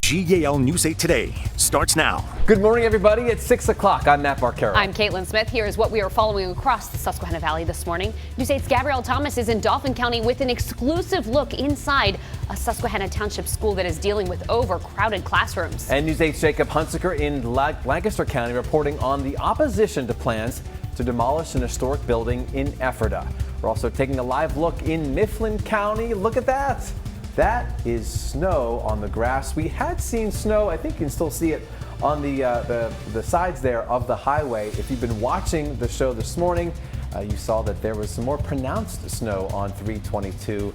WGAL News 8 Today starts now. Good morning, everybody. It's 6 o'clock. I'm Matt Barquero. I'm Caitlin Smith. Here is what we are following across the Susquehanna Valley this morning. News 8's Gabrielle Thomas is in Dauphin County with an exclusive look inside a Susquehanna Township school that is dealing with overcrowded classrooms. And News 8's Jacob Hunsaker in Lancaster County reporting on the opposition to plans to demolish an historic building in Ephrata. We're also taking a live look in Mifflin County. Look at that. That is snow on the grass. We had seen snow, I think you can still see it on the sides there of the highway. If you've been watching the show this morning, you saw that there was some more pronounced snow on 322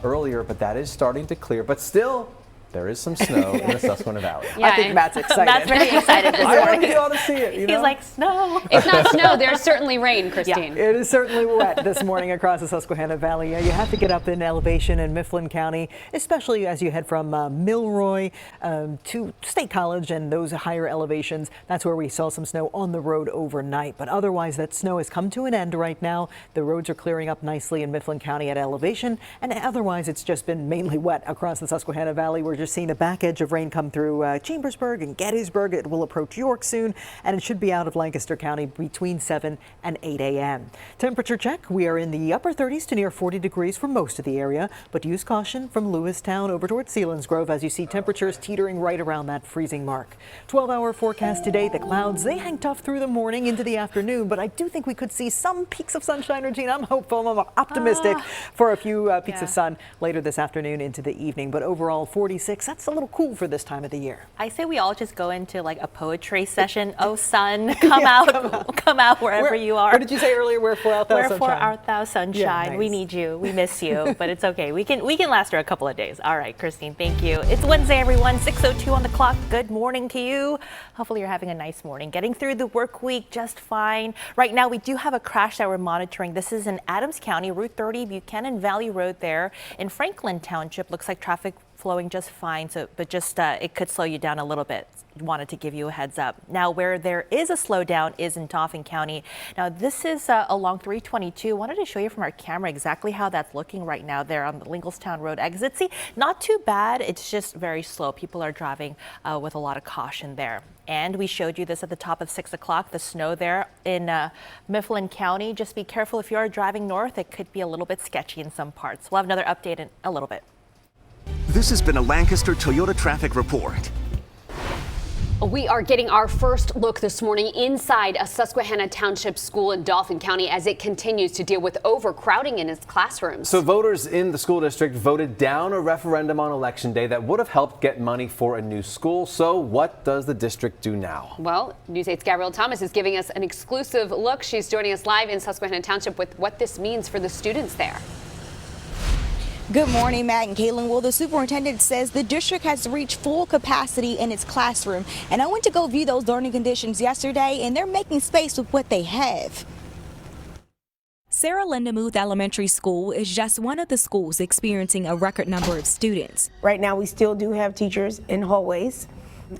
earlier, but that is starting to clear. But still, there is some snow in the Susquehanna Valley. Yeah, I think Matt's excited. Matt's pretty excited this morning. I wanted you all to see it. You know? He's like, snow. If not snow, there's certainly rain, Christine. Yeah, it is certainly wet this morning across the Susquehanna Valley. You have to get up in elevation in Mifflin County, especially as you head from Milroy to State College and those higher elevations. That's where we saw some snow on the road overnight. But otherwise, that snow has come to an end right now. The roads are clearing up nicely in Mifflin County at elevation. And otherwise, it's just been mainly wet across the Susquehanna Valley. We're just seeing the back edge of rain come through Chambersburg and Gettysburg. It will approach York soon, and it should be out of Lancaster County between 7 and 8 a.m. Temperature check. We are in the upper 30s to near 40 degrees for most of the area, but use caution from Lewistown over towards Selinsgrove as you see temperatures teetering right around that freezing mark. 12-hour forecast today. The clouds, they hang tough through the morning into the afternoon, but I do think we could see some peaks of sunshine, Regina. I'm hopeful. I'm optimistic for a few peaks of sun later this afternoon into the evening, but overall 46. That's a little cool for this time of the year. I say we all just go into like a poetry session. Oh, sun, come out wherever you are. What did you say earlier? Wherefore art thou sunshine? Wherefore art thou sunshine? Yeah, nice. We need you. We miss you, but it's okay. We can last her a couple of days. All right, Christine, thank you. It's Wednesday, everyone. 6:02 on the clock. Good morning to you. Hopefully you're having a nice morning. Getting through the work week just fine. Right now, we do have a crash that we're monitoring. This is in Adams County, Route 30, Buchanan Valley Road there. In Franklin Township, looks like traffic flowing just fine, but just it could slow you down a little bit. Wanted to give you a heads up. Now, where there is a slowdown is in Dauphin County. Now, this is along 322. Wanted to show you from our camera exactly how that's looking right now there on the Lingelstown Road exit. See, not too bad. It's just very slow. People are driving with a lot of caution there. And we showed you this at the top of 6 o'clock, the snow there in Mifflin County. Just be careful if you are driving north. It could be a little bit sketchy in some parts. We'll have another update in a little bit. This has been a Lancaster Toyota traffic report. We are getting our first look this morning inside a Susquehanna Township school in Dauphin County as it continues to deal with overcrowding in its classrooms. So voters in the school district voted down a referendum on Election Day that would have helped get money for a new school. So what does the district do now? Well, News 8's Gabrielle Thomas is giving us an exclusive look. She's joining us live in Susquehanna Township with what this means for the students there. Good morning, Matt and Caitlin. Well, the superintendent says the district has reached full capacity in its classroom. And I went to go view those learning conditions yesterday, and they're making space with what they have. Sarah Lindemuth Elementary School is just one of the schools experiencing a record number of students. Right now, we still do have teachers in hallways,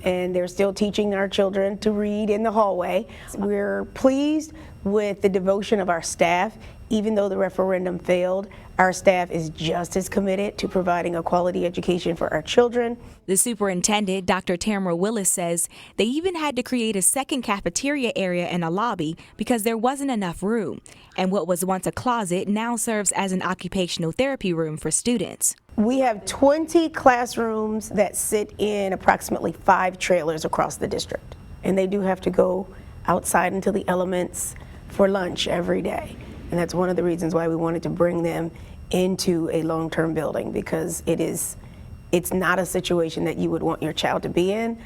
and they're still teaching our children to read in the hallway. We're pleased with the devotion of our staff. Even though the referendum failed, our staff is just as committed to providing a quality education for our children. The superintendent, Dr. Tamara Willis, says they even had to create a second cafeteria area in a lobby because there wasn't enough room. And what was once a closet now serves as an occupational therapy room for students. We have 20 classrooms that sit in approximately 5 trailers across the district. And they do have to go outside into the elements for lunch every day. And that's one of the reasons why we wanted to bring them into a long-term building, because it's not a situation that you would want your child to be in.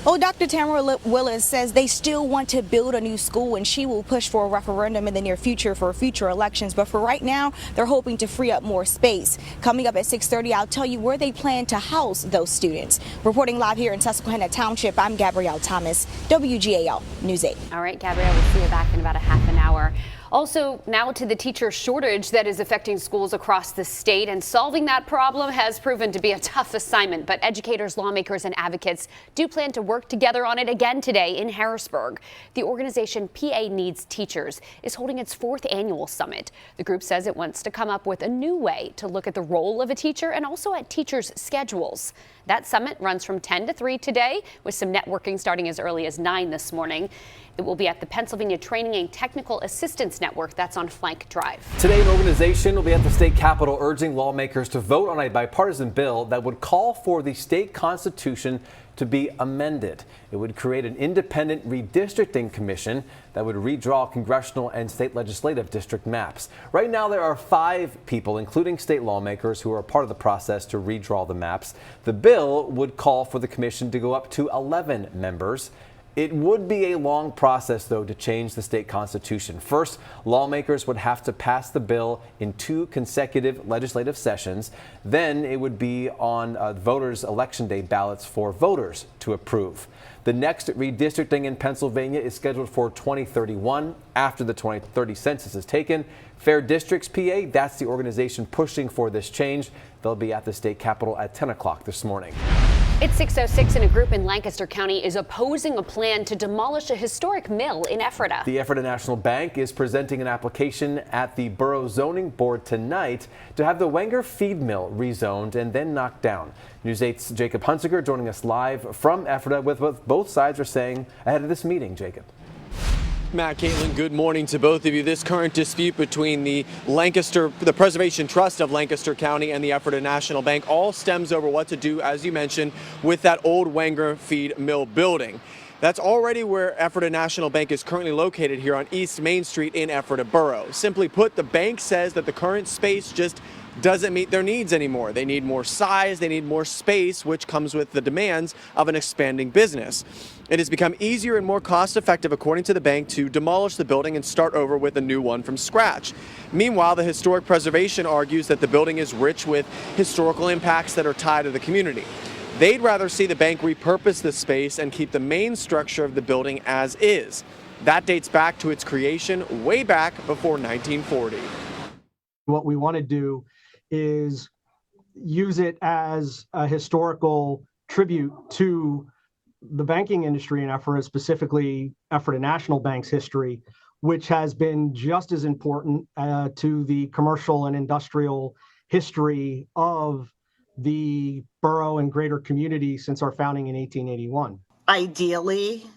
Well, Dr. Tamara Willis says they still want to build a new school, and she will push for a referendum in the near future for future elections. But for right now, they're hoping to free up more space. Coming up at 6:30, I'll tell you where they plan to house those students. Reporting live here in Susquehanna Township, I'm Gabrielle Thomas, WGAL News 8. All right, Gabrielle, we'll see you back in about a half an hour. Also, now to the teacher shortage that is affecting schools across the state, and solving that problem has proven to be a tough assignment. But educators, lawmakers, and advocates do plan to work together on it again today in Harrisburg. The organization PA Needs Teachers is holding its 4th annual summit. The group says it wants to come up with a new way to look at the role of a teacher and also at teachers' schedules. That summit runs from 10 to 3 today, with some networking starting as early as 9 this morning. It will be at the Pennsylvania Training and Technical Assistance Network. That's on Flank Drive. Today, an organization will be at the state capitol urging lawmakers to vote on a bipartisan bill that would call for the state constitution to be amended. It would create an independent redistricting commission that would redraw congressional and state legislative district maps. Right now, there are 5 people, including state lawmakers, who are part of the process to redraw the maps. The bill would call for the commission to go up to 11 members. It would be a long process, though, to change the state constitution. First, lawmakers would have to pass the bill in 2 consecutive legislative sessions. Then it would be on voters' election day ballots for voters to approve. The next redistricting in Pennsylvania is scheduled for 2031, after the 2030 census is taken. Fair Districts PA, that's the organization pushing for this change. They'll be at the state capitol at 10 o'clock this morning. It's 6:06, and a group in Lancaster County is opposing a plan to demolish a historic mill in Ephrata. The Ephrata National Bank is presenting an application at the Borough Zoning Board tonight to have the Wenger feed mill rezoned and then knocked down. News 8's Jacob Hunziker joining us live from Ephrata with what both sides are saying ahead of this meeting. Jacob. Matt, Caitlin, good morning to both of you. This current dispute between the Preservation Trust of Lancaster County and the Ephrata National Bank all stems over what to do, as you mentioned, with that old Wenger feed mill building. That's already where Ephrata National Bank is currently located here on East Main Street in Ephrata Borough. Simply put, the bank says that the current space just doesn't meet their needs anymore. They need more size, they need more space, which comes with the demands of an expanding business. It has become easier and more cost-effective, according to the bank, to demolish the building and start over with a new one from scratch. Meanwhile, the Historic Preservation argues that the building is rich with historical impacts that are tied to the community. They'd rather see the bank repurpose the space and keep the main structure of the building as is. That dates back to its creation way back before 1940. What we want to do is use it as a historical tribute to the banking industry in Ephrata, specifically Ephrata National Bank's history, which has been just as important to the commercial and industrial history of the borough and greater community since our founding in 1881. Ideally,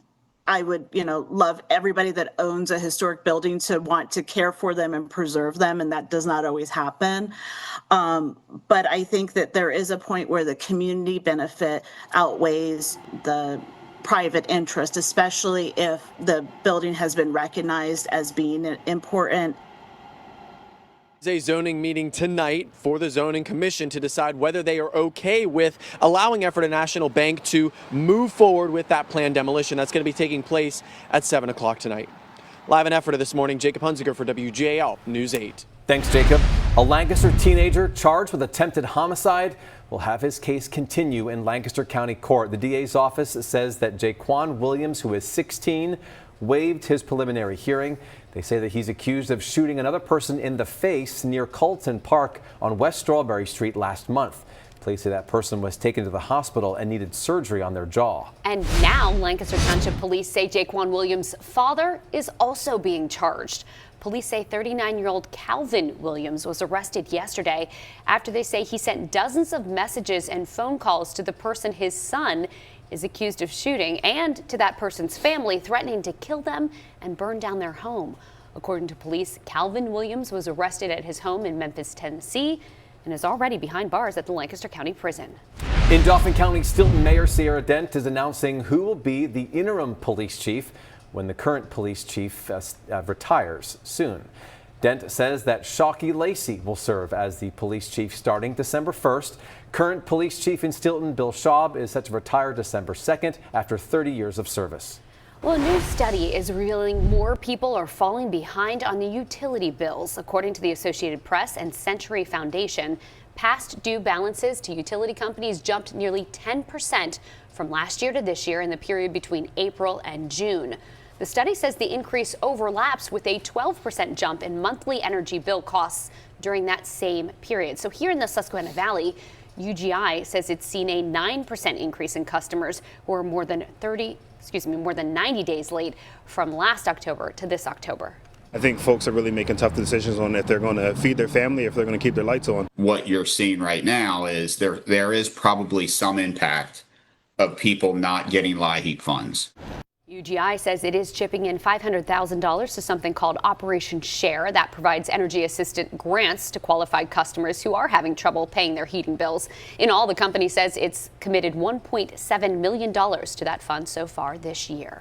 I would, love everybody that owns a historic building to want to care for them and preserve them, and that does not always happen. But I think that there is a point where the community benefit outweighs the private interest, especially if the building has been recognized as being important. A zoning meeting tonight for the Zoning Commission to decide whether they are okay with allowing Ephrata National Bank to move forward with that planned demolition. That's going to be taking place at 7 o'clock tonight. Live in Ephrata this morning, Jacob Hunziker for WJAL News 8. Thanks, Jacob. A Lancaster teenager charged with attempted homicide will have his case continue in Lancaster County Court. The DA's office says that Jaquan Williams, who is 16, waived his preliminary hearing. They say that he's accused of shooting another person in the face near Colton Park on West Strawberry Street last month. Police say that person was taken to the hospital and needed surgery on their jaw. And now Lancaster Township Police say Jaquan Williams' father is also being charged. Police say 39-year-old Calvin Williams was arrested yesterday after they say he sent dozens of messages and phone calls to the person his son is accused of shooting, and to that person's family, threatening to kill them and burn down their home. According to police, Calvin Williams was arrested at his home in Memphis, Tennessee, and is already behind bars at the Lancaster County Prison. In Dauphin County, Stilton Mayor Sierra Dent is announcing who will be the interim police chief when the current police chief retires soon. Dent says that Shockey Lacey will serve as the police chief starting December 1st. Current police chief in Stilton, Bill Schaub, is set to retire December 2nd after 30 years of service. Well, a new study is revealing more people are falling behind on the utility bills. According to the Associated Press and Century Foundation, past due balances to utility companies jumped nearly 10% from last year to this year in the period between April and June. The study says the increase overlaps with a 12% jump in monthly energy bill costs during that same period. So here in the Susquehanna Valley, UGI says it's seen a 9% increase in customers who are more than 90 days late from last October to this October. I think folks are really making tough decisions on if they're going to feed their family, if they're going to keep their lights on. What you're seeing right now is there is probably some impact of people not getting LIHEAP funds. UGI says it is chipping in $500,000 to something called Operation Share that provides energy assistant grants to qualified customers who are having trouble paying their heating bills. In all, the company says it's committed $1.7 million to that fund so far this year.